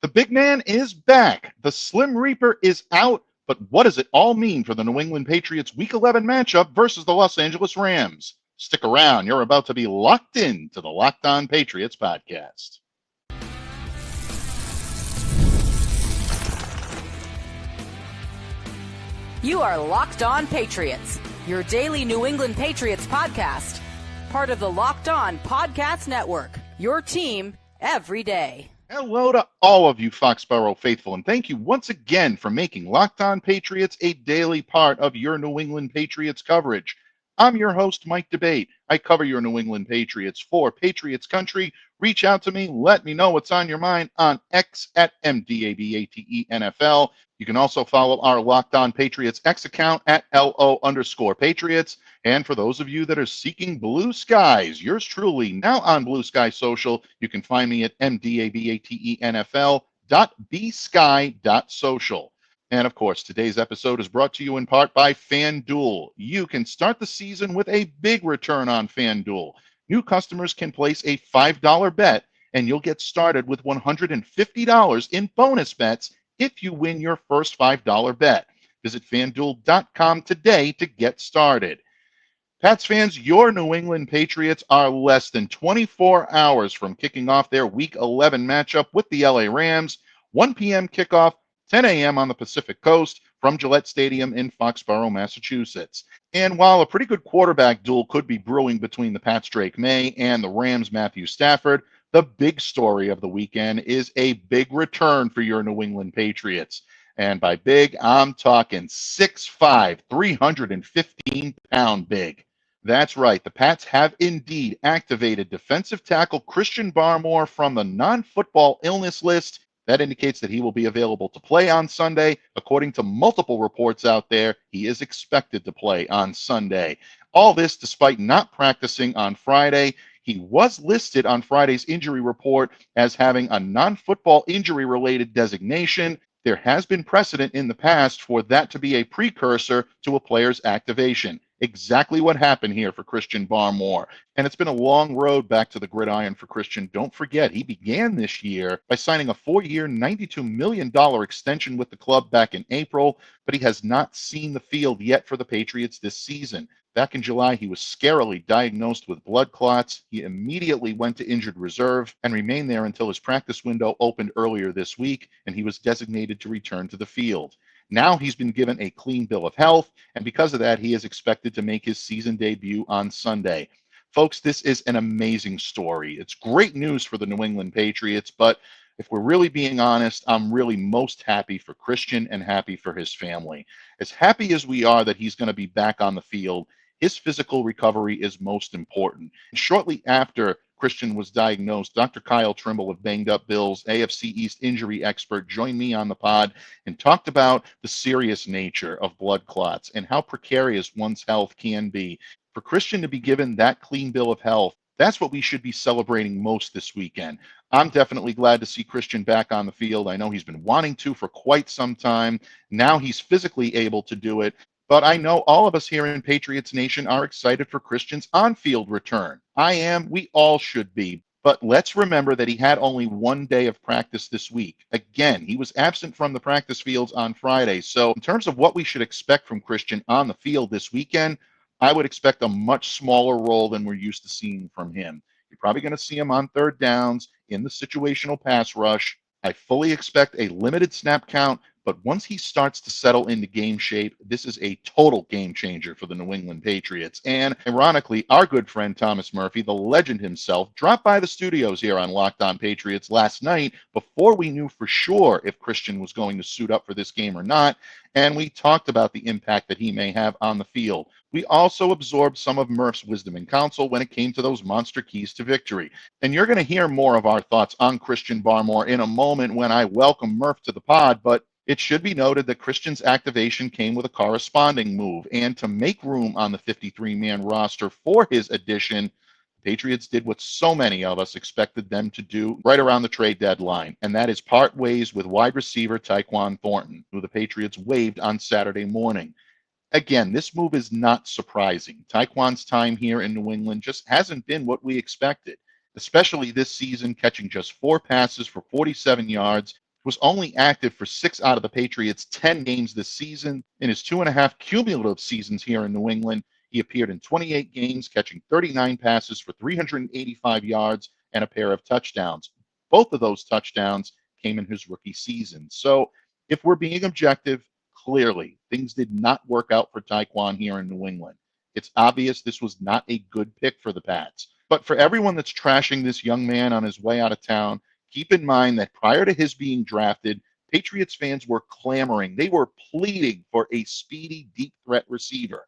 The big man is back. The Slim Reaper is out. But what does it all mean for the New England Patriots Week 11 matchup versus the Los Angeles Rams? Stick around. You're about to be locked in to the Locked On Patriots podcast. You are Locked On Patriots, your daily New England Patriots podcast. Part of the Locked On Podcast Network, your team every day. Hello to all of you Foxborough faithful, and thank you once again for making Locked On Patriots a daily part of your New England Patriots coverage. I'm your host, Mike Debate. I cover your New England Patriots for Patriots Country. Reach out to me. Let me know what's on your mind on X at MDABATENFL. You can also follow our Locked On Patriots X account at LO_Patriots. And for those of you that are seeking blue skies, yours truly now on Blue Sky Social. You can find me at MDABATENFL.bsky.social. And of course, today's episode is brought to you in part by FanDuel. You can start the season with a big return on FanDuel. New customers can place a $5 bet, and you'll get started with $150 in bonus bets if you win your first $5 bet. Visit FanDuel.com today to get started. Pats fans, your New England Patriots are less than 24 hours from kicking off their Week 11 matchup with the LA Rams. 1 p.m. kickoff, 10 a.m. on the Pacific Coast from Gillette Stadium in Foxborough, Massachusetts. And while a pretty good quarterback duel could be brewing between the Pats' Drake May and the Rams' Matthew Stafford, the big story of the weekend is a big return for your New England Patriots. And by big, I'm talking 6'5", 315-pound big. That's right, the Pats have indeed activated defensive tackle Christian Barmore from the non-football illness list. That indicates that he will be available to play on Sunday. According to multiple reports out there, he is expected to play on Sunday. All this despite not practicing on Friday. He was listed on Friday's injury report as having a non-football injury-related designation. There has been precedent in the past for that to be a precursor to a player's activation. Exactly what happened here for Christian Barmore. And it's been a long road back to the gridiron for Christian. Don't forget, he began this year by signing a 4-year, $92 million extension with the club back in April, but he has not seen the field yet for the Patriots this season. Back in July, he was scarily diagnosed with blood clots. He immediately went to injured reserve and remained there until his practice window opened earlier this week, and he was designated to return to the field. Now he's been given a clean bill of health, and because of that, he is expected to make his season debut on Sunday. Folks, this is an amazing story. It's great news for the New England Patriots, but if we're really being honest, I'm really most happy for Christian and happy for his family. As happy as we are that he's going to be back on the field, his physical recovery is most important. Shortly after Christian was diagnosed, Dr. Kyle Trimble of Banged Up Bills, AFC East injury expert, joined me on the pod and talked about the serious nature of blood clots and how precarious one's health can be. For Christian to be given that clean bill of health, that's what we should be celebrating most this weekend. I'm definitely glad to see Christian back on the field. I know he's been wanting to for quite some time. Now he's physically able to do it. But I know all of us here in Patriots Nation are excited for Christian's on-field return. I am. We all should be. But let's remember that he had only 1 day of practice this week. Again, he was absent from the practice fields on Friday. So in terms of what we should expect from Christian on the field this weekend, I would expect a much smaller role than we're used to seeing from him. You're probably going to see him on third downs in the situational pass rush. I fully expect a limited snap count, but once he starts to settle into game shape, this is a total game changer for the New England Patriots. And ironically, our good friend Thomas Murphy, the legend himself, dropped by the studios here on Locked On Patriots last night before we knew for sure if Christian was going to suit up for this game or not. And we talked about the impact that he may have on the field. We also absorbed some of Murph's wisdom and counsel when it came to those monster keys to victory. And you're going to hear more of our thoughts on Christian Barmore in a moment when I welcome Murph to the pod, but it should be noted that Christian's activation came with a corresponding move, and to make room on the 53-man roster for his addition, the Patriots did what so many of us expected them to do right around the trade deadline, and that is part ways with wide receiver Tyquan Thornton, who the Patriots waived on Saturday morning. Again, this move is not surprising. Tyquan's time here in New England just hasn't been what we expected, especially this season, catching just 4 passes for 47 yards Was only active for 6 out of the Patriots' 10 games this season. In his 2.5 cumulative seasons here in New England, he appeared in 28 games, catching 39 passes for 385 yards and a pair of touchdowns. Both of those touchdowns came in his rookie season. So if we're being objective, clearly things did not work out for Tyquan here in New England. It's obvious this was not a good pick for the Pats. But for everyone that's trashing this young man on his way out of town, keep in mind that prior to his being drafted, Patriots fans were clamoring. They were pleading for a speedy, deep threat receiver.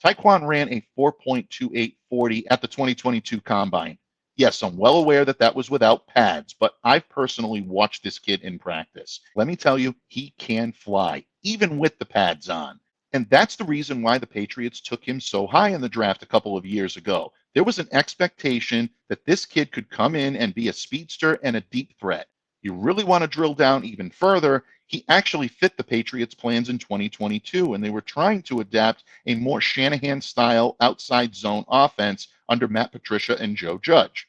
Tyquan ran a 4.2840 at the 2022 Combine. Yes, I'm well aware that that was without pads, but I've personally watched this kid in practice. Let me tell you, he can fly, even with the pads on. And that's the reason why the Patriots took him so high in the draft a couple of years ago. There was an expectation that this kid could come in and be a speedster and a deep threat. You really want to drill down even further, he actually fit the Patriots' plans in 2022, and they were trying to adapt a more Shanahan-style outside zone offense under Matt Patricia and Joe Judge.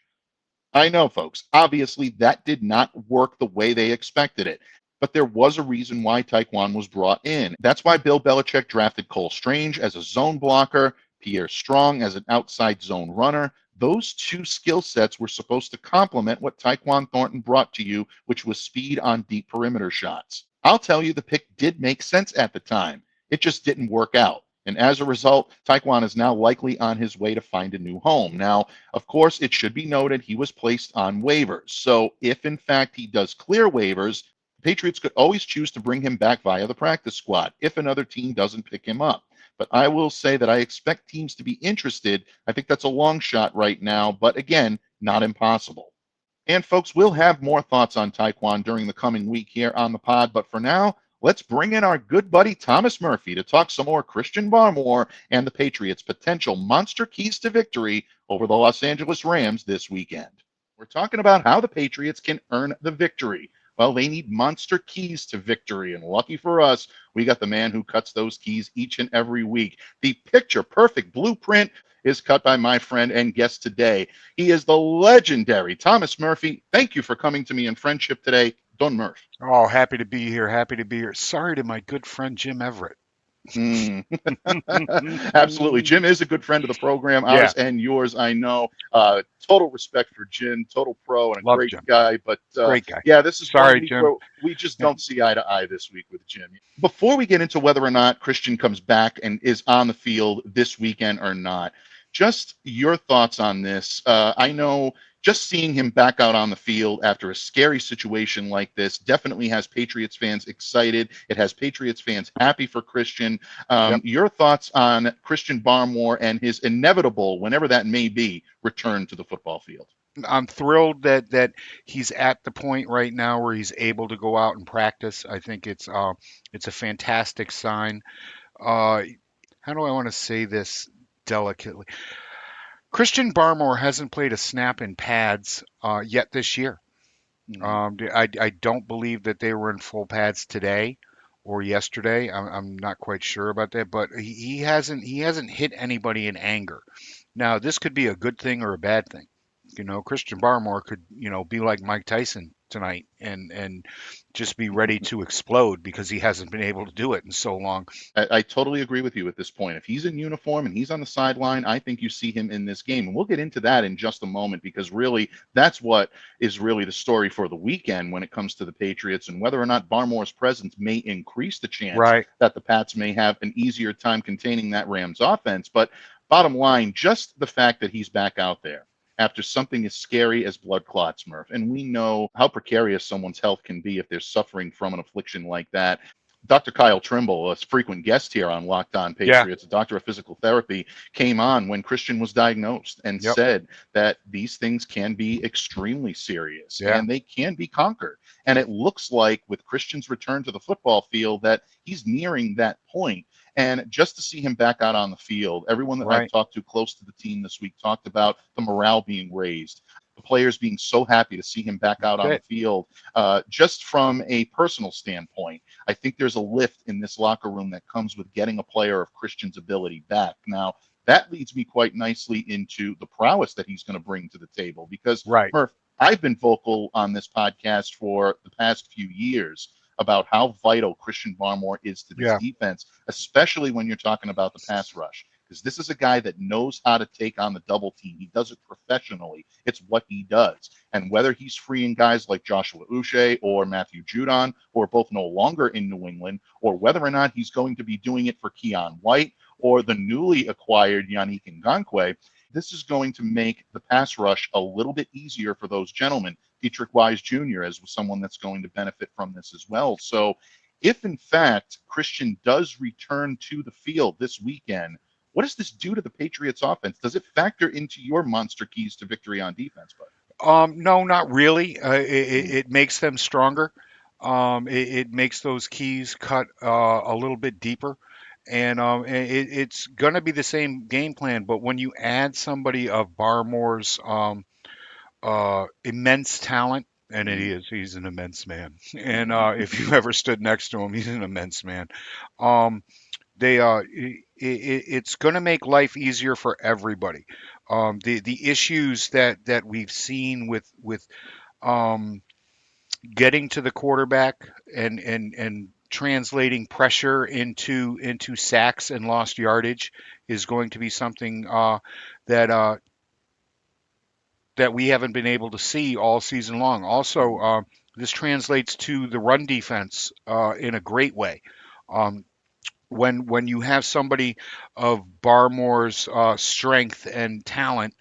I know, folks, obviously that did not work the way they expected it. But there was a reason why Tyquan was brought in. That's why Bill Belichick drafted Cole Strange as a zone blocker, Pierre Strong as an outside zone runner. Those two skill sets were supposed to complement what Tyquan Thornton brought to you, which was speed on deep perimeter shots. I'll tell you, the pick did make sense at the time. It just didn't work out. And as a result, Tyquan is now likely on his way to find a new home. Now, of course, it should be noted he was placed on waivers. So if, in fact, he does clear waivers, Patriots could always choose to bring him back via the practice squad if another team doesn't pick him up. But I will say that I expect teams to be interested. I think that's a long shot right now, but again, not impossible. And folks, we'll have more thoughts on Tyquan during the coming week here on the pod. But for now, let's bring in our good buddy Thomas Murphy to talk some more Christian Barmore and the Patriots' potential monster keys to victory over the Los Angeles Rams this weekend. We're talking about how the Patriots can earn the victory. Well, they need monster keys to victory, and lucky for us, we got the man who cuts those keys each and every week. The picture-perfect blueprint is cut by my friend and guest today. He is the legendary Thomas Murphy. Thank you for coming to me in friendship today, Don Murph. Oh, happy to be here. Happy to be here. Sorry to my good friend Jim Everett. Absolutely. Jim is a good friend of the program, ours and yours, I know. Total respect for Jim, total pro, and a great guy. But great guy. Yeah, this is sorry, Jim. We just don't see eye to eye this week with Jim. Before we get into whether or not Christian comes back and is on the field this weekend or not, just your thoughts on this. I know just seeing him back out on the field after a scary situation like this definitely has Patriots fans excited. It has Patriots fans happy for Christian. Your thoughts on Christian Barmore and his inevitable, whenever that may be, return to the football field? I'm thrilled that he's at the point right now where he's able to go out and practice. I think it's a fantastic sign. How do I want to say this delicately? Christian Barmore hasn't played a snap in pads yet this year. I don't believe that they were in full pads today or yesterday. I'm not quite sure about that, but he hasn't hit anybody in anger. Now, this could be a good thing or a bad thing. Christian Barmore could, be like Mike Tyson tonight and just be ready to explode because he hasn't been able to do it in so long. I totally agree with you at this point. If he's in uniform and he's on the sideline, I think you see him in this game. And we'll get into that in just a moment because really that's what is really the story for the weekend when it comes to the Patriots and whether or not Barmore's presence may increase the chance that the Pats may have an easier time containing that Rams offense. But bottom line, just the fact that he's back out there after something as scary as blood clots, Murph. And we know how precarious someone's health can be if they're suffering from an affliction like that. Dr. Kyle Trimble, a frequent guest here on Locked On Patriots, a doctor of physical therapy, came on when Christian was diagnosed and said that these things can be extremely serious and they can be conquered. And it looks like with Christian's return to the football field that he's nearing that point. And just to see him back out on the field, everyone that I've talked to close to the team this week talked about the morale being raised, the players being so happy to see him back out on the field. Just from a personal standpoint, I think there's a lift in this locker room that comes with getting a player of Christian's ability back. Now, that leads me quite nicely into the prowess that he's going to bring to the table because, Murph, I've been vocal on this podcast for the past few years about how vital Christian Barmore is to this Yeah. defense, especially when you're talking about the pass rush. Because this is a guy that knows how to take on the double team. He does it professionally. It's what he does. And whether he's freeing guys like Joshua Uche or Matthew Judon, who are both no longer in New England, or whether or not he's going to be doing it for Keon White or the newly acquired Yannick Ngakoue, this is going to make the pass rush a little bit easier for those gentlemen. Dietrich Wise Jr. as someone that's going to benefit from this as well. So if in fact Christian does return to the field this weekend, what does this do to the Patriots offense? Does it factor into your monster keys to victory on defense, bud? No, not really. It makes them stronger. It makes those keys cut a little bit deeper. And it's going to be the same game plan, but when you add somebody of Barmore's immense talent, and he's an immense man. And if you ever stood next to him, he's an immense man. Um, it's going to make life easier for everybody. The issues that we've seen with um, getting to the quarterback and translating pressure into sacks and lost yardage is going to be something that that we haven't been able to see all season long. Also, this translates to the run defense in a great way. Um, when you have somebody of Barmore's strength and talent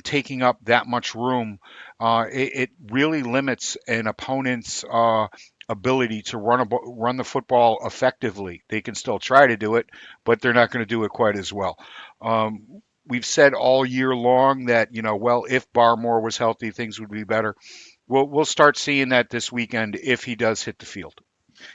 taking up that much room, it really limits an opponent's ability to run the football effectively. They can still try to do it, but they're not going to do it quite as well. We've said all year long that, well, if Barmore was healthy, things would be better. We'll start seeing that this weekend if he does hit the field.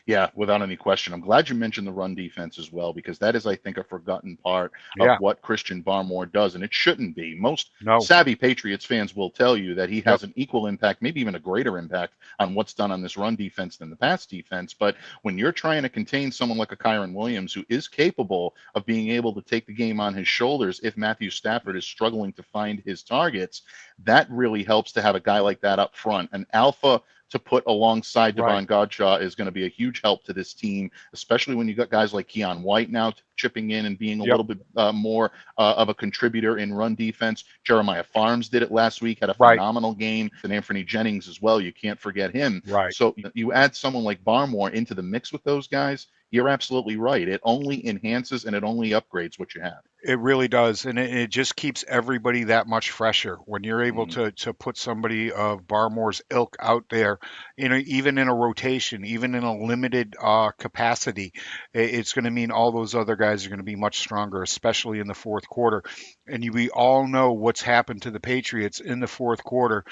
Yeah, without any question. I'm glad you mentioned the run defense as well, because that is, I think, a forgotten part of Yeah. what Christian Barmore does, and it shouldn't be. Most No. savvy Patriots fans will tell you that he Yep. has an equal impact, maybe even a greater impact on what's done on this run defense than the pass defense. But when you're trying to contain someone like a Kyron Williams, who is capable of being able to take the game on his shoulders if Matthew Stafford is struggling to find his targets, that really helps to have a guy like that up front. An alpha to put alongside Right. Devon Godshaw is going to be a huge help to this team, especially when you got guys like Keon White now chipping in and being a Yep. little bit more of a contributor in run defense. Jeremiah Farms did it last week, had a Right. phenomenal game. And Anthony Jennings as well. You can't forget him. Right. So you add someone like Barmore into the mix with those guys, you're absolutely right. It only enhances and it only upgrades what you have. It really does, and it just keeps everybody that much fresher when you're able Mhm. to put somebody of Barmore's ilk out there, even in a rotation, even in a limited capacity. It's going to mean all those other guys are going to be much stronger, especially in the fourth quarter. And we all know what's happened to the Patriots in the fourth quarter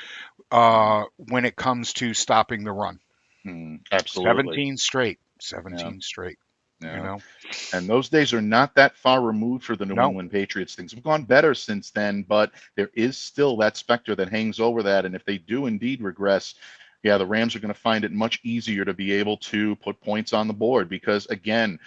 when it comes to stopping the run. Absolutely. 17 straight, Yeah. 17 straight. You Yeah. know, And those days are not that far removed for the New no, England Patriots. Things have gone better since then, but there is still that specter that hangs over that. And if they do indeed regress, yeah, the Rams are going to find it much easier to be able to put points on the board because, again,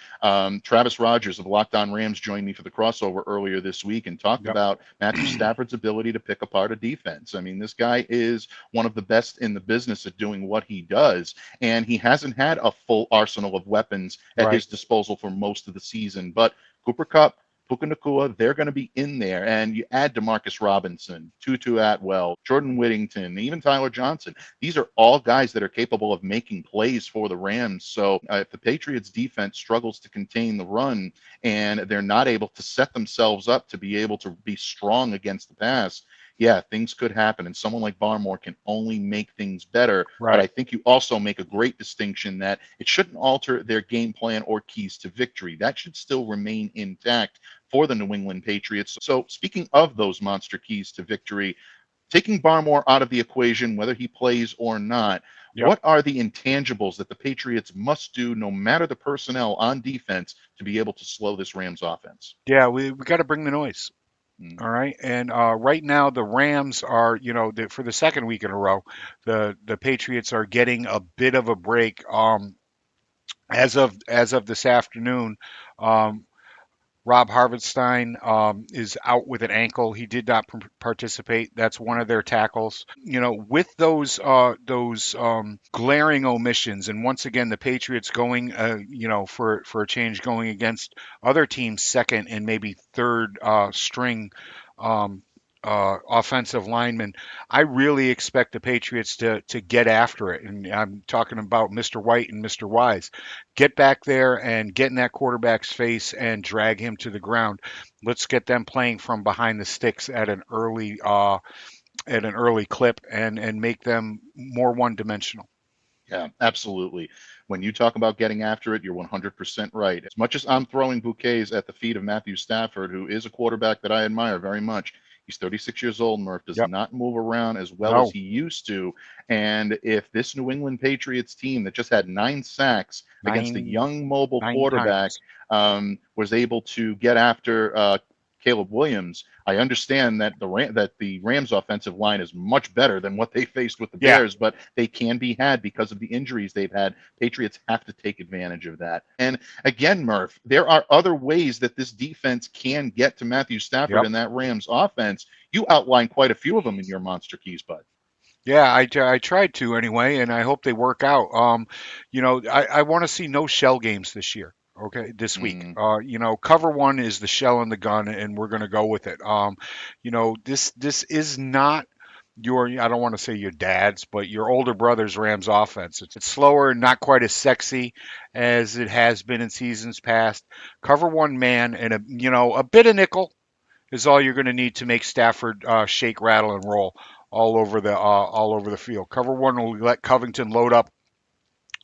Travis Rogers of Locked On Rams joined me for the crossover earlier this week and talked yep, about Matthew Stafford's ability to pick apart a defense. I mean, this guy is one of the best in the business at doing what he does, and he hasn't had a full arsenal of weapons at right, his disposal for most of the season. But Cooper Kupp, Puka Nacua, they're going to be in there. And you add Demarcus Robinson, Tutu Atwell, Jordan Whittington, even Tyler Johnson. These are all guys that are capable of making plays for the Rams. So if the Patriots defense struggles to contain the run and they're not able to set themselves up to be able to be strong against the pass, yeah, things could happen. And someone like Barmore can only make things better. But I right. think you also make a great distinction that it shouldn't alter their game plan or keys to victory. That should still remain intact for the New England Patriots. So speaking of those monster keys to victory, taking Barmore out of the equation, whether he plays or not, Yep. what are the intangibles that the Patriots must do, no matter the personnel on defense, to be able to slow this Rams offense? Yeah, we got to bring the noise. Mm, All right, and right now the Rams are, for the second week in a row, the Patriots are getting a bit of a break. As of this afternoon, um, Rob Harvestine is out with an ankle. He did not participate. That's one of their tackles. With those glaring omissions, and once again, the Patriots going, for a change, going against other teams' second and maybe third string. Um, Offensive linemen. I really expect the Patriots to get after it, and I'm talking about Mr. White and Mr. Wise. Get back there and get in that quarterback's face and drag him to the ground. Let's get them playing from behind the sticks at an early clip and make them more one dimensional. Yeah, absolutely. When you talk about getting after it, you're 100% right. As much as I'm throwing bouquets at the feet of Matthew Stafford, who is a quarterback that I admire very much, he's 36 years old. Murph does Yep. not move around as well as No. he used to. And if this New England Patriots team that just had 9 sacks against a Nine young mobile nine quarterback times. was able to get after Caleb Williams, I understand that the Rams offensive line is much better than what they faced with the Yeah. Bears, but they can be had because of the injuries they've had. Patriots have to take advantage of that. And again, Murph, there are other ways that this defense can get to Matthew Stafford Yep. and that Rams offense. You outlined quite a few of them in your Monster Keys, bud. Yeah, I tried to anyway, and I hope they work out. I want to see no shell games this year. Okay, this week. Mm, Cover one is the shell and the gun, and we're going to go with it. This is not your, I don't want to say your dad's, but your older brother's Rams offense. It's slower and not quite as sexy as it has been in seasons past. Cover one man and a bit of nickel is all you're going to need to make Stafford shake, rattle, and roll all over the field. Cover one will let Covington load up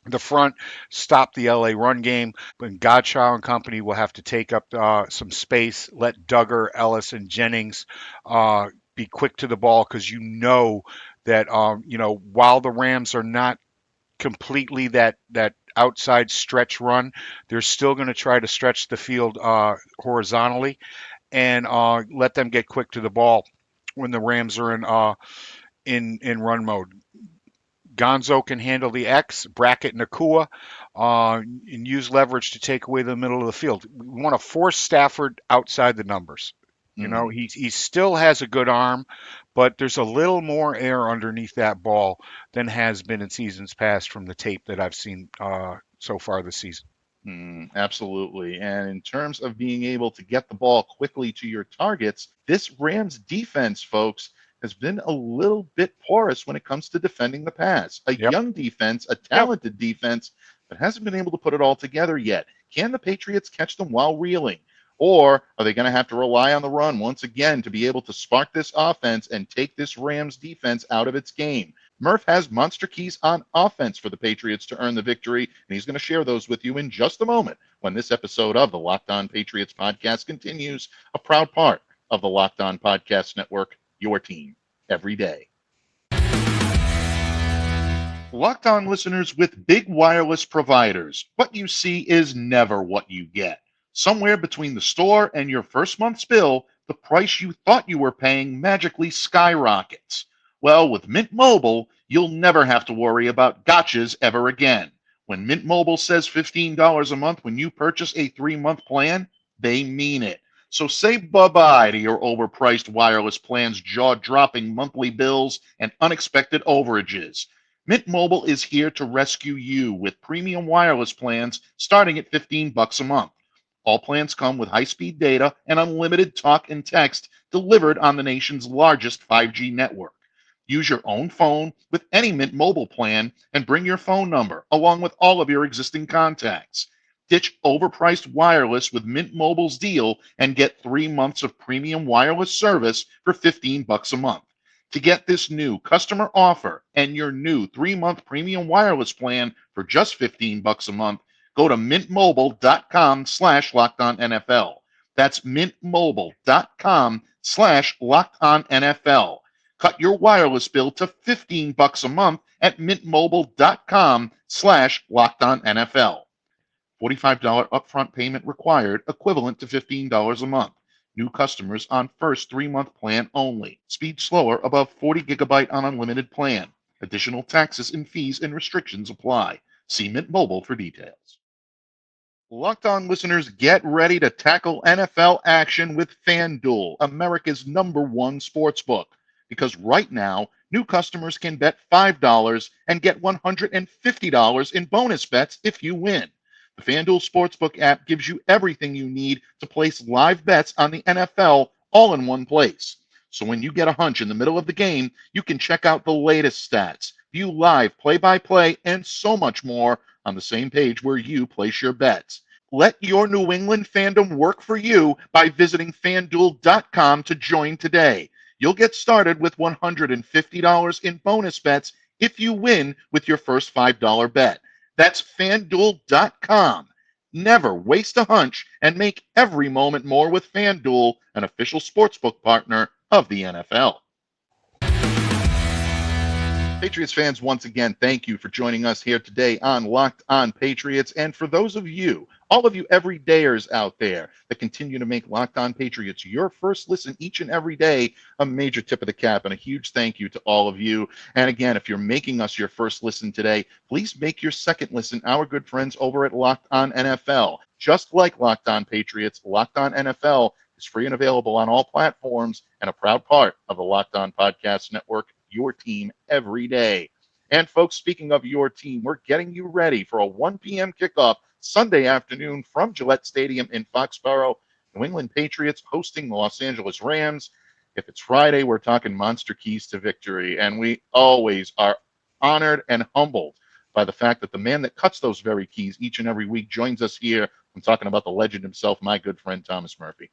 the front, stop the LA run game, but Godshaw and company will have to take up some space. Let Duggar, Ellis, and Jennings be quick to the ball because that while the Rams are not completely that outside stretch run, they're still going to try to stretch the field horizontally and let them get quick to the ball when the Rams are in run mode. Gonzo can handle the X, bracket Nakua, and use leverage to take away the middle of the field. We want to force Stafford outside the numbers. mm. He still has a good arm, but there's a little more air underneath that ball than has been in seasons past from the tape that I've seen so far this season. Absolutely. And in terms of being able to get the ball quickly to your targets, this Rams defense, folks, has been a little bit porous when it comes to defending the pass. A Yep. young defense, a Yep. talented defense, but hasn't been able to put it all together yet. Can the Patriots catch them while reeling? Or are they going to have to rely on the run once again to be able to spark this offense and take this Rams defense out of its game? Murph has monster keys on offense for the Patriots to earn the victory, and he's going to share those with you in just a moment when this episode of the Locked On Patriots podcast continues, a proud part of the Locked On Podcast Network, your team every day. Locked On listeners, with big wireless providers, what you see is never what you get. Somewhere between the store and your first month's bill, the price you thought you were paying magically skyrockets. Well, with Mint Mobile, you'll never have to worry about gotchas ever again. When Mint Mobile says $15 a month when you purchase a 3-month plan, they mean it. So say bye-bye to your overpriced wireless plans, jaw-dropping monthly bills, and unexpected overages. Mint Mobile is here to rescue you with premium wireless plans starting at $15 a month. All plans come with high-speed data and unlimited talk and text delivered on the nation's largest 5G network. Use your own phone with any Mint Mobile plan and bring your phone number along with all of your existing contacts. Ditch overpriced wireless with Mint Mobile's deal and get 3 months of premium wireless service for $15 a month. To get this new customer offer and your new 3-month premium wireless plan for just $15 a month, go to mintmobile.com/lockedonnfl. That's mintmobile.com/lockedonnfl. Cut your wireless bill to $15 a month at mintmobile.com/lockedonnfl. $45 upfront payment required, equivalent to $15 a month. New customers on first 3-month plan only. Speed slower above 40 gigabyte on unlimited plan. Additional taxes and fees and restrictions apply. See Mint Mobile for details. Locked On listeners, get ready to tackle NFL action with FanDuel, America's #1 sportsbook. Because right now, new customers can bet $5 and get $150 in bonus bets if you win. The FanDuel Sportsbook app gives you everything you need to place live bets on the NFL all in one place. So when you get a hunch in the middle of the game, you can check out the latest stats, view live play-by-play, and so much more on the same page where you place your bets. Let your New England fandom work for you by visiting fanduel.com to join today. You'll get started with $150 in bonus bets if you win with your first $5 bet. That's fanduel.com. Never waste a hunch and make every moment more with FanDuel, an official sportsbook partner of the NFL. Patriots fans, once again, thank you for joining us here today on Locked On Patriots. And for those of you, all of you everydayers out there that continue to make Locked On Patriots your first listen each and every day, a major tip of the cap and a huge thank you to all of you. And again, if you're making us your first listen today, please make your second listen our good friends over at Locked On NFL. Just like Locked On Patriots, Locked On NFL is free and available on all platforms and a proud part of the Locked On Podcast Network, your team every day. And folks, speaking of your team, we're getting you ready for a 1 p.m. kickoff Sunday afternoon from Gillette Stadium in Foxborough. New England Patriots hosting the Los Angeles Rams. If it's Friday, we're talking monster keys to victory. And we always are honored and humbled by the fact that the man that cuts those very keys each and every week joins us here. I'm talking about the legend himself, my good friend, Thomas Murphy.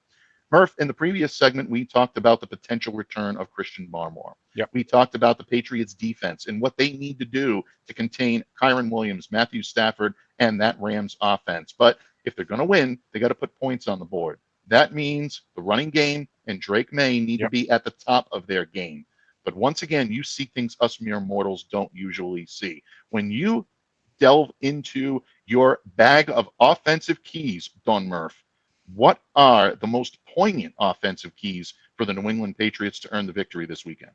Murph, in the previous segment, we talked about the potential return of Christian Barmore. Yep. We talked about the Patriots' defense and what they need to do to contain Kyren Williams, Matthew Stafford, and that Rams offense. But if they're going to win, they got to put points on the board. That means the running game and Drake May need to be at the top of their game. But once again, you see things us mere mortals don't usually see. When you delve into your bag of offensive keys, Don Murph, what are the most poignant offensive keys for the New England Patriots to earn the victory this weekend?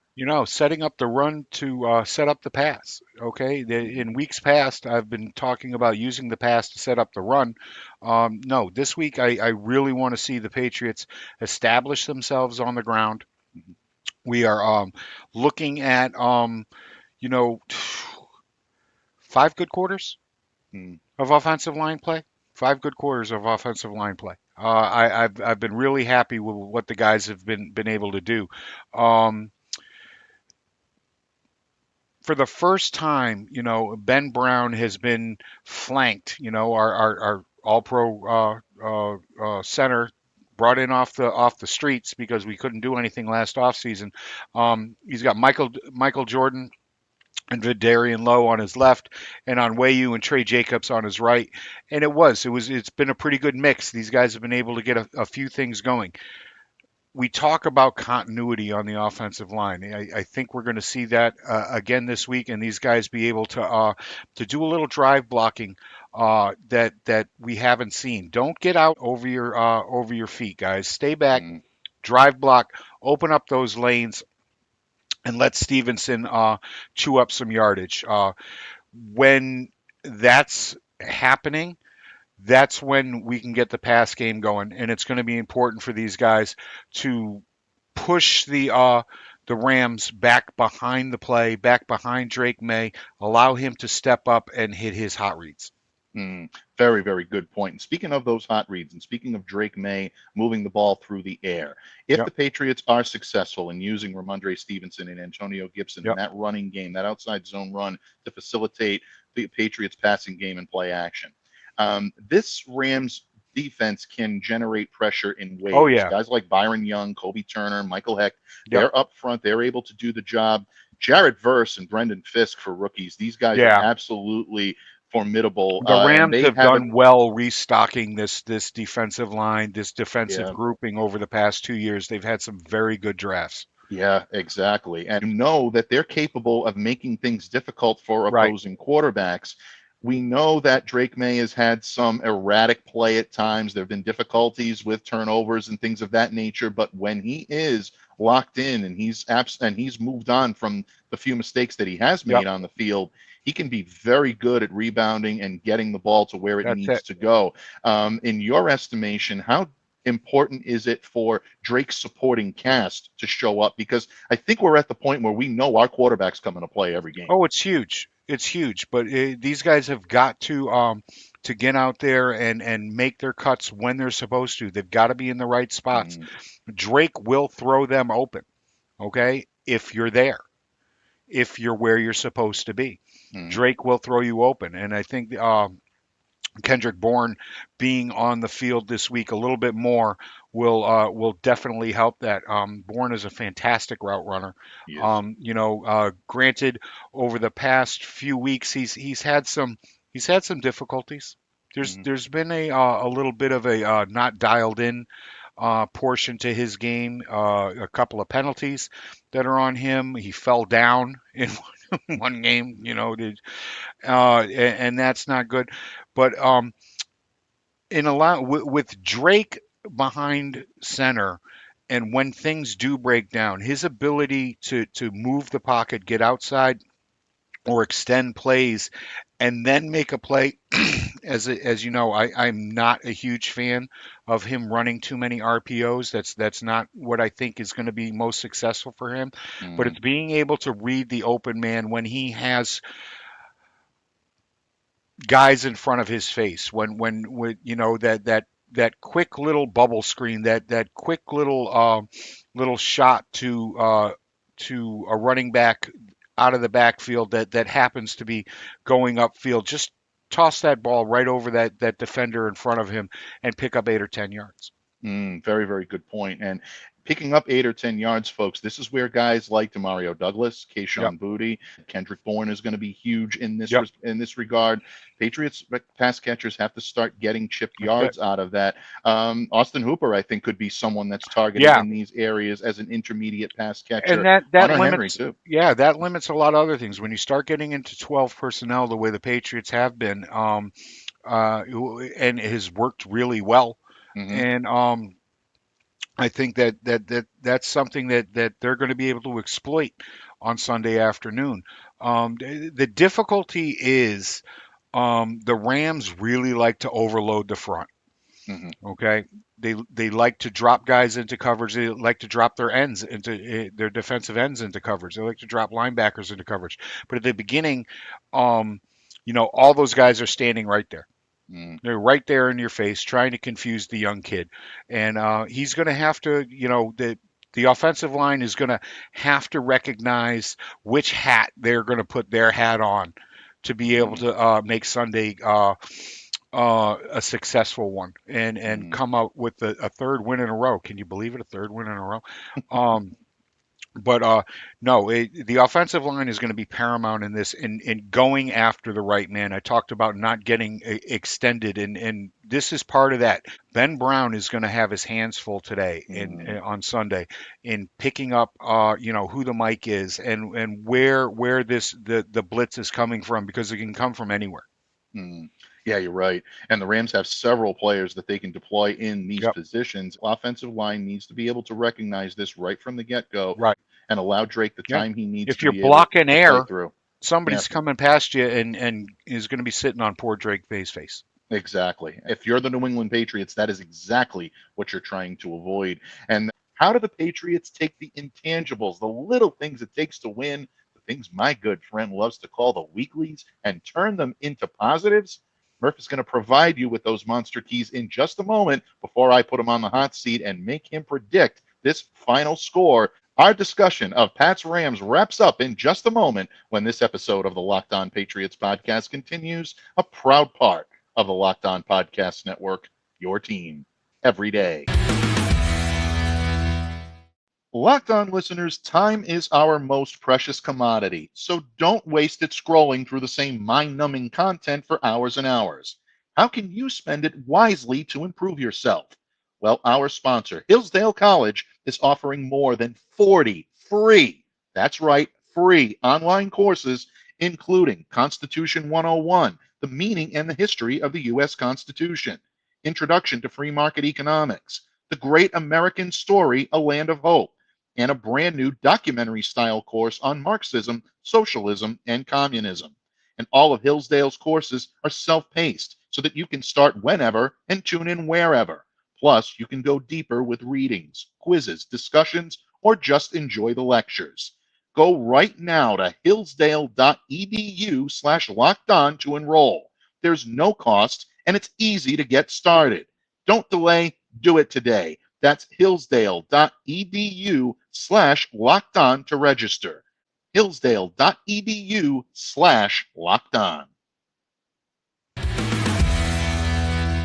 Setting up the run to set up the pass. Okay, in weeks past, I've been talking about using the pass to set up the run. No, this week I really want to see the Patriots establish themselves on the ground. We are looking at 5 good quarters of offensive line play. 5 good quarters of offensive line play. I've been really happy with what the guys have been able to do. For the first time, Ben Brown has been flanked. Our All-Pro center brought in off the streets because we couldn't do anything last offseason. He's got Michael Jordan and Vidarian Lowe on his left, and on Wayu and Trey Jacobs on his right. And it's been a pretty good mix. These guys have been able to get a few things going. We talk about continuity on the offensive line. I think we're going to see that again this week, and these guys be able to do a little drive blocking that we haven't seen. Don't get out over your feet, guys. Stay back, drive block, open up those lanes, and let Stevenson chew up some yardage. When that's happening, that's when we can get the pass game going, and it's going to be important for these guys to push the Rams back behind the play, back behind Drake May, allow him to step up and hit his hot reads. Very, very good point. And speaking of those hot reads, and speaking of Drake May moving the ball through the air, if the Patriots are successful in using Ramondre Stevenson and Antonio Gibson in that running game, that outside zone run to facilitate the Patriots passing game and play action, this Rams defense can generate pressure in waves. Oh, yeah. Guys like Byron Young, Kobe Turner, Michael Heck, they're up front. They're able to do the job. Jared Verse and Brendan Fisk for rookies. These guys are absolutely formidable. The Rams have done well restocking this defensive line, this defensive grouping over the past 2 years. They've had some very good drafts. Yeah, exactly. And you know that they're capable of making things difficult for opposing quarterbacks. We know that Drake May has had some erratic play at times. There have been difficulties with turnovers and things of that nature. But when he is locked in and he's moved on from the few mistakes that he has made on the field, he can be very good at rebounding and getting the ball to where it That's needs it. to go. In your estimation, how important is it for Drake's supporting cast to show up? Because I think we're at the point where we know our quarterback's coming to play every game. Oh, it's huge. It's huge. But these guys have got to get out there and make their cuts when they're supposed to. They've got to be in the right spots. Mm, Drake will throw them open. Okay, if you're there, if you're where you're supposed to be, mm, Drake will throw you open. And I think Kendrick Bourne being on the field this week a little bit more will definitely help that. Bourne is a fantastic route runner. he is. Granted, over the past few weeks, he's had some difficulties. Mm, There's been a little bit of a not dialed in portion to his game. A couple of penalties that are on him. He fell down in one game. And that's not good. But in a lot with Drake behind center, and when things do break down, his ability to move the pocket, get outside, or extend plays, and then make a play. As you know, I'm not a huge fan of him running too many RPOs. That's not what I think is going to be most successful for him. But mm, it's being able to read the open man when he has guys in front of his face, when that quick little bubble screen, that quick little shot to a running back out of the backfield that happens to be going upfield. Just toss that ball right over that defender in front of him and pick up 8 or 10 yards. very, very good point. And picking up 8 or 10 yards, folks, this is where guys like Demario Douglas, Yep. Kayshon Boutte, Kendrick Bourne is going to be huge in this Yep. in this regard. Patriots pass catchers have to start getting chipped That's it. yards out of that. Austin Hooper, I think, could be someone that's targeted Yeah. in these areas as an intermediate pass And catcher. that Hunter Henry limits, too. yeah, that limits a lot of other things when you start getting into 12 personnel the way the Patriots have been, and it has worked really well. Hmm. And I think that's something that they're going to be able to exploit on Sunday afternoon. The difficulty is the Rams really like to overload the front. Hmm. Okay, they like to drop guys into coverage. They like to drop their ends into their defensive ends into coverage. They like to drop linebackers into coverage. But at the beginning, all those guys are standing right there. Mm, They're right there in your face, trying to confuse the young kid, and he's going to have to, the offensive line is going to have to recognize which hat they're going to put their hat on to be able mm, to make Sunday a successful one and mm. come out with a third win in a row. Can you believe it? A third win in a row. Um, but no, the offensive line is going to be paramount in this, in going after the right man. I talked about not getting extended, and this is part of that. Ben Brown is going to have his hands full today Mm, on Sunday in picking up, who the mic is and where the blitz is coming from, because it can come from anywhere. mm. Yeah, you're right. And the Rams have several players that they can deploy in these Yep. positions. Offensive line needs to be able to recognize this right from the get-go Right. and allow Drake the Yeah. time he needs If to you're be able blocking to play air, through. Yeah, somebody's coming past you and is going to be sitting on poor Drake Bay's face. exactly. If you're the New England Patriots, that is exactly what you're trying to avoid. And how do the Patriots take the intangibles, the little things it takes to win, the things my good friend loves to call the weeklies, and turn them into positives? Murph is going to provide you with those monster keys in just a moment before I put him on the hot seat and make him predict this final score. Our discussion of Pats Rams wraps up in just a moment when this episode of the Locked On Patriots podcast continues, a proud part of the Locked On Podcast Network, your team every day. Locked On listeners, time is our most precious commodity, so don't waste it scrolling through the same mind-numbing content for hours and hours. How can you spend it wisely to improve yourself? Well, our sponsor, Hillsdale College, is offering more than 40 free, that's right, free online courses, including Constitution 101, the meaning and the history of the U.S. Constitution, Introduction to Free Market Economics, The Great American Story, A Land of Hope, and a brand new documentary style course on Marxism, socialism, and communism. And all of Hillsdale's courses are self-paced so that you can start whenever and tune in wherever. Plus, you can go deeper with readings, quizzes, discussions, or just enjoy the lectures. Go right now to hillsdale.edu/lockedon to enroll. There's no cost, and it's easy to get started. Don't delay, do it today. That's hillsdale.edu/lockedon to register. hillsdale.edu/lockedon.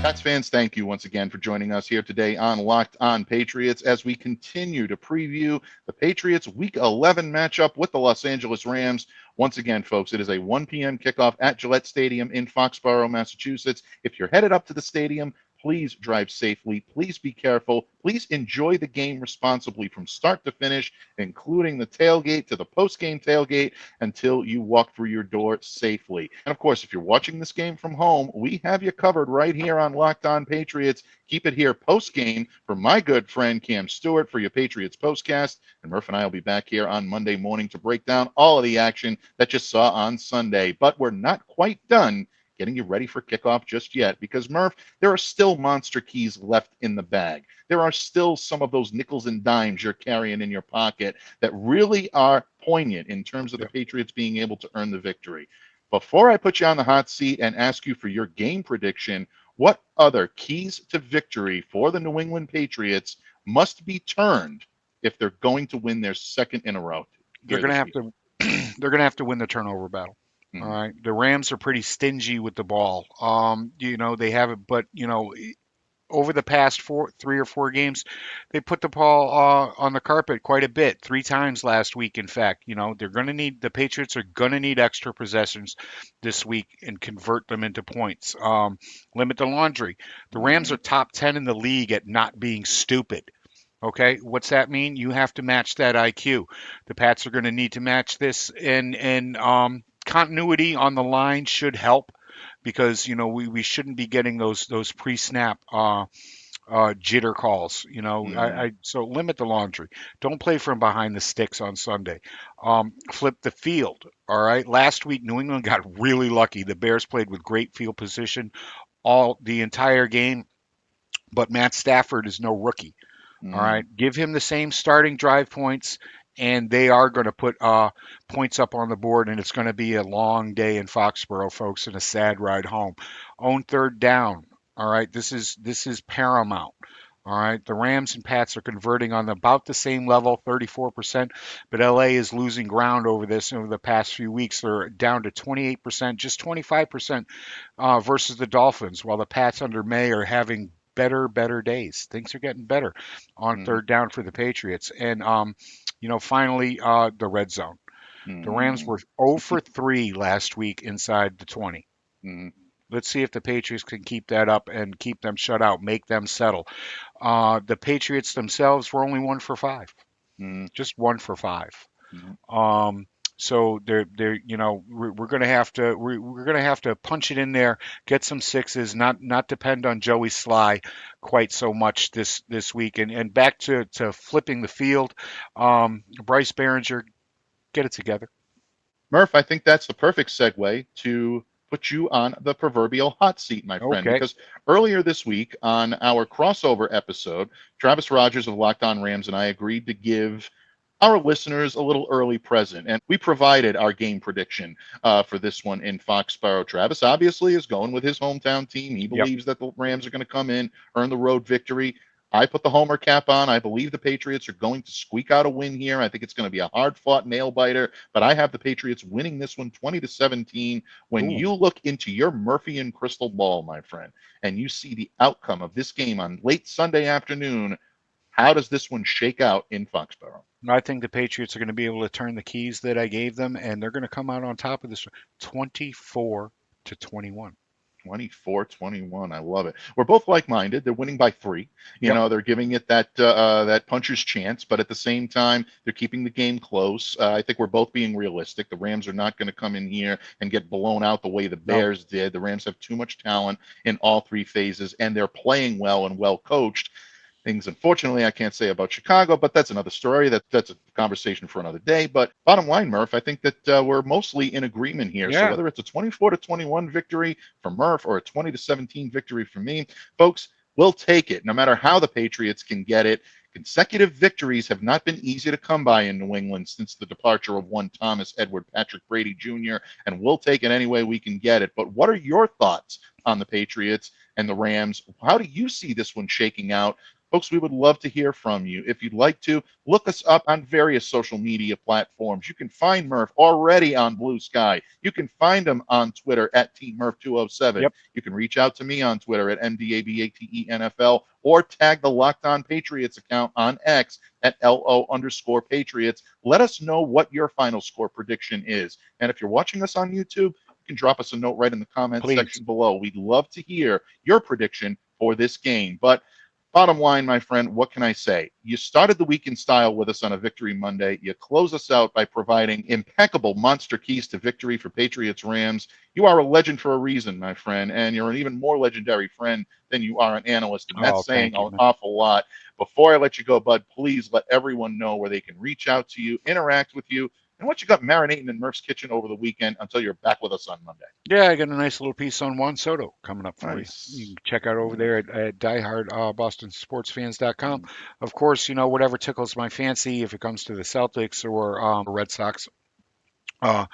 Pats fans, thank you once again for joining us here today on Locked On Patriots as we continue to preview the Patriots Week 11 matchup with the Los Angeles Rams. Once again, folks, it is a 1 p.m. kickoff at Gillette Stadium in Foxborough, Massachusetts. If you're headed up to the stadium, please drive safely. Please be careful. Please enjoy the game responsibly from start to finish, including the tailgate to the post-game tailgate until you walk through your door safely. And of course, if you're watching this game from home, we have you covered right here on Locked On Patriots. Keep it here post-game for my good friend Cam Stewart for your Patriots postcast. And Murph and I will be back here on Monday morning to break down all of the action that you saw on Sunday. But we're not quite done getting you ready for kickoff just yet, because Murph, there are still monster keys left in the bag. There are still some of those nickels and dimes you're carrying in your pocket that really are poignant in terms of the Patriots being able to earn the victory. Before I put you on the hot seat and ask you for your game prediction, what other keys to victory for the New England Patriots must be turned if they're going to win their second in a row? They're going to have to they're going to have to win the turnover battle. Mhm. All right. The Rams are pretty stingy with the ball. They have it, but over the past 3 or 4 games, they put the ball on the carpet quite a bit, 3 times last week. In fact, the Patriots are going to need extra possessions this week and convert them into points. Limit the laundry. The Rams are top 10 in the league at not being stupid. Okay, what's that mean? You have to match that IQ. The Pats are going to need to match this, and continuity on the line should help, because we shouldn't be getting those pre-snap jitter calls. So limit the laundry. Don't play from behind the sticks on Sunday. Flip the field. All right. Last week, New England got really lucky. The Bears played with great field position the entire game, but Matt Stafford is no rookie. All right. Give him the same starting drive points, and they are going to put points up on the board, and it's going to be a long day in Foxborough, folks, and a sad ride home. Own third down. All right. This is paramount. All right. The Rams and Pats are converting on about the same level, 34%, but LA is losing ground over the past few weeks. They're down to 28%, just 25% versus the Dolphins, while the Pats under May are having better days. Things are getting better on third down for the Patriots. And finally, the red zone. The Rams were 0 for 3 last week inside the 20. Let's see if the Patriots can keep that up and keep them shut out, make them settle. The Patriots themselves were only 1 for 5, just 1 for 5. So we're going to have to punch it in there, get some sixes, not depend on Joey Sly quite so much this week. And back to flipping the field, Bryce Behringer, get it together. Murph, I think that's the perfect segue to put you on the proverbial hot seat, my friend, because earlier this week on our crossover episode, Travis Rogers of Locked On Rams and I agreed to give our listeners a little early present, and we provided our game prediction for this one in Foxborough. Travis obviously is going with his hometown team. He believes that the Rams are going to come in, earn the road victory. I put the homer cap on. I believe the Patriots are going to squeak out a win here. I think it's going to be a hard-fought nail-biter, but I have the Patriots winning this one 20-17. When you look into your Murphy crystal ball, my friend, and you see the outcome of this game on late Sunday afternoon, how does this one shake out in Foxborough? I think the Patriots are going to be able to turn the keys that I gave them, and they're going to come out on top of this 24-21. 24-21. I love it. We're both like-minded. They're winning by 3. They're giving it that puncher's chance, but at the same time, they're keeping the game close. I think we're both being realistic. The Rams are not going to come in here and get blown out the way the Bears did. The Rams have too much talent in all 3 phases, and they're playing well and well coached. things, unfortunately, I can't say about Chicago, but that's another story. That's a conversation for another day. But bottom line, Murph, I think that we're mostly in agreement here. So Yeah. whether it's a 24-21 victory for Murph or a 20-17 victory for me, folks, we'll take it. No matter how the Patriots can get it. Consecutive victories have not been easy to come by in New England since the departure of one Thomas Edward Patrick Brady Jr., and we'll take it any way we can get it. But what are your thoughts on the Patriots and the Rams? How do you see this one shaking out? Folks, we would love to hear from you. If you'd like to, look us up on various social media platforms. You can find Murph already on Blue Sky. You can find him on Twitter at TeamMurph207. Yep. You can reach out to me on Twitter at MDABATENFL or tag the Locked On Patriots account on X at LO_Patriots. Let us know what your final score prediction is. And if you're watching us on YouTube, you can drop us a note right in the comments section below. We'd love to hear your prediction for this game. But bottom line, my friend, what can I say? You started the week in style with us on a Victory Monday. You close us out by providing impeccable monster keys to victory for Patriots Rams. You are a legend for a reason, my friend, and you're an even more legendary friend than you are an analyst, and that's saying an awful lot. Before I let you go, bud, please let everyone know where they can reach out to you, interact with you, and what you got marinating in Murph's kitchen over the weekend until you're back with us on Monday. Yeah, I got a nice little piece on Juan Soto coming up for Nice. you. You can check out over there at diehardbostonsportsfans.com. Of course, whatever tickles my fancy if it comes to the Celtics or Red Sox. I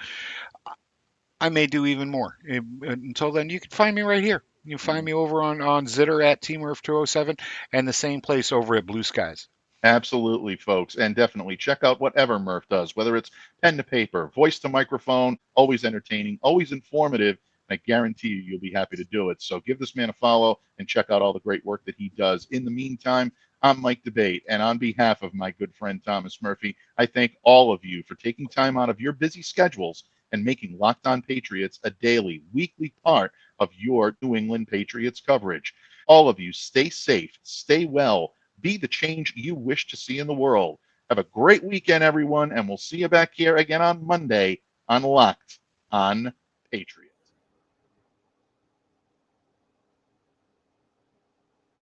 may do even more. Until then, you can find me right here. You can find me over on Zitter at TeamMurph207 and the same place over at Blue Skies. Absolutely, folks. And definitely check out whatever Murph does, whether it's pen to paper, voice to microphone, always entertaining, always informative. I guarantee you'll be happy to do it. So give this man a follow and check out all the great work that he does. In the meantime, I'm Mike Debate, and on behalf of my good friend Thomas Murphy, I thank all of you for taking time out of your busy schedules and making Locked On Patriots a daily, weekly part of your New England Patriots coverage. All of you, stay safe, stay well, be the change you wish to see in the world. Have a great weekend, everyone, and we'll see you back here again on Monday on Locked On Patriots.